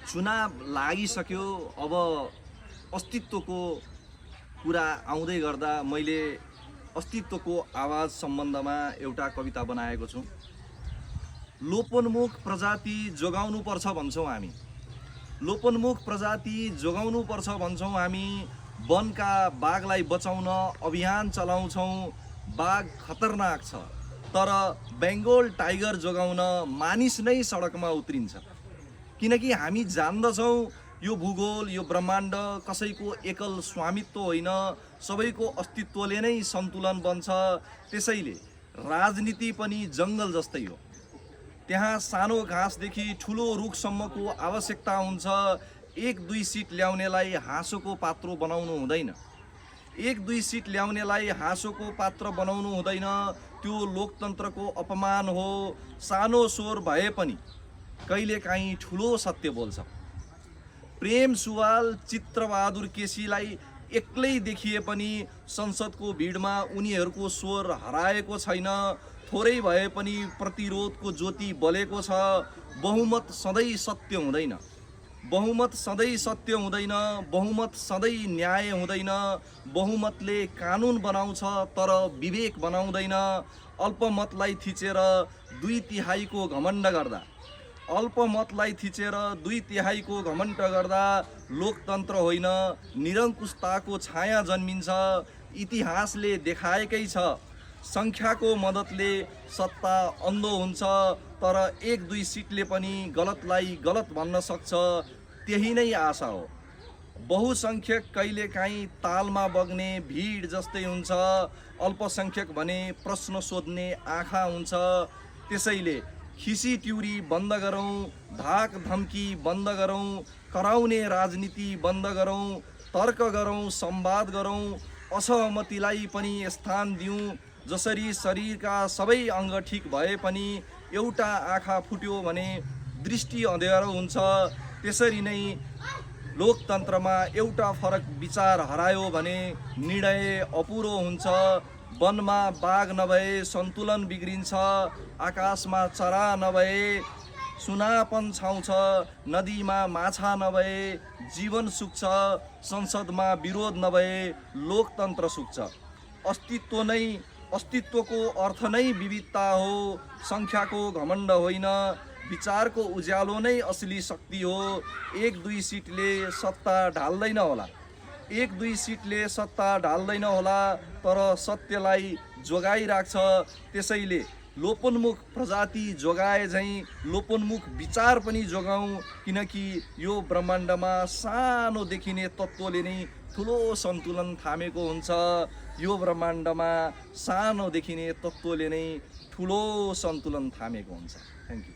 चुनाव लागिसक्यो। अब अस्तित्वको कुरा आउँदै गर्दा मैले अस्तित्वको आवाज सम्बन्धमा एउटा कविता बनाएको छु। लोपोन्मुख प्रजाति जोगाउनु पर्छ भन्छौँ हामी, लोपोन्मुख प्रजाति जोगाउनु पर्छ भन्छौँ हामी। वनका बाघलाई बचाउन अभियान चलाउँछौँ। बाघ खतरनाक छ, तर बेङ्गोल टाइगर जोगाउन मानिस नै सडकमा उत्रिन्छ। किनकि हामी जान्दछौँ यो भूगोल, यो ब्रह्माण्ड कसैको एकल स्वामित्व होइन, सबैको अस्तित्वले नै सन्तुलन बन्छ। त्यसैले राजनीति पनि जङ्गल जस्तै हो। त्यहाँ सानो घाँसदेखि ठुलो रुखसम्मको आवश्यकता हुन्छ। 1-2 सिट ल्याउनेलाई हाँसोको पात्रो बनाउनु हुँदैन। 1-2 सिट ल्याउनेलाई हाँसोको पात्र बनाउनु हुँदैन। त्यो लोकतन्त्रको अपमान हो। सानो स्वर भए पनि कहिलेकाहीँ ठुलो सत्य बोल्छ। प्रेम सुवाल, चित्रबहादुर केसीलाई एक्लै देखिए पनि संसदको भिडमा उनीहरूको स्वर हराएको छैन। थोरै भए पनि प्रतिरोधको ज्योति बलेको छ। बहुमत सधैँ सत्य हुँदैन, बहुमत सधैँ सत्य हुँदैन, बहुमत सधैँ न्याय हुँदैन। बहुमतले कानुन बनाउँछ तर विवेक बनाउँदैन। अल्पमतलाई थिचेर 2/3 घमण्ड गर्दा, अल्पमतलाई थिचेर 2/3 घमण्ड गर्दा लोकतन्त्र होइन, निरङ्कुशताको छाया जन्मिन्छ। इतिहासले देखाएकै छ, सङ्ख्याको मद्दतले सत्ता अन्धो हुन्छ, तर 1-2 सिटले पनि गलतलाई गलत भन्न सक्छ। त्यही नै आशा हो। बहुसङ्ख्यक कहिलेकाहीँ तालमा बग्ने भिड जस्तै हुन्छ, अल्पसङ्ख्यक भने प्रश्न सोध्ने आँखा हुन्छ। त्यसैले खिसी ट्युरी बन्द गरौँ, धाक धम्की बन्द गरौँ, कराउने राजनीति बन्द गरौँ, तर्क गरौँ, संवाद गरौँ, असहमतिलाई पनि स्थान दिउँ। जसरी शरीरका सबै अङ्ग ठिक भए पनि एउटा आँखा फुट्यो भने दृष्टि अँध्यारो हुन्छ, त्यसरी नै लोकतन्त्रमा एउटा फरक विचार हरायो भने निर्णय अपुरो हुन्छ। वनमा बाघ नभए सन्तुलन बिग्रिन्छ, आकाशमा चरा नभए सुनापन छाउँछ, नदीमा माछा नभए जीवन सुक्छ, संसदमा विरोध नभए लोकतन्त्र सुक्छ। अस्तित्वको अर्थ नै विविधता हो, सङ्ख्याको घमण्ड होइन। विचारको उज्यालो नै असली शक्ति हो। 1-2 सिटले सत्ता ढाल्दैन होला, 1-2 सिटले सत्ता ढाल्दैन होला, तर सत्यलाई जोगाइराख्छ। त्यसैले लोपोन्मुख प्रजाति जोगाए झैँ लोपोन्मुख विचार पनि जोगाउँ। किनकि यो ब्रह्माण्डमा सानो देखिने तत्त्वले नै ठुलो सन्तुलन थामेको हुन्छ। यो ब्रह्माण्डमा सानो देखिने तत्त्वले नै ठुलो सन्तुलन थामेको हुन्छ। Thank you.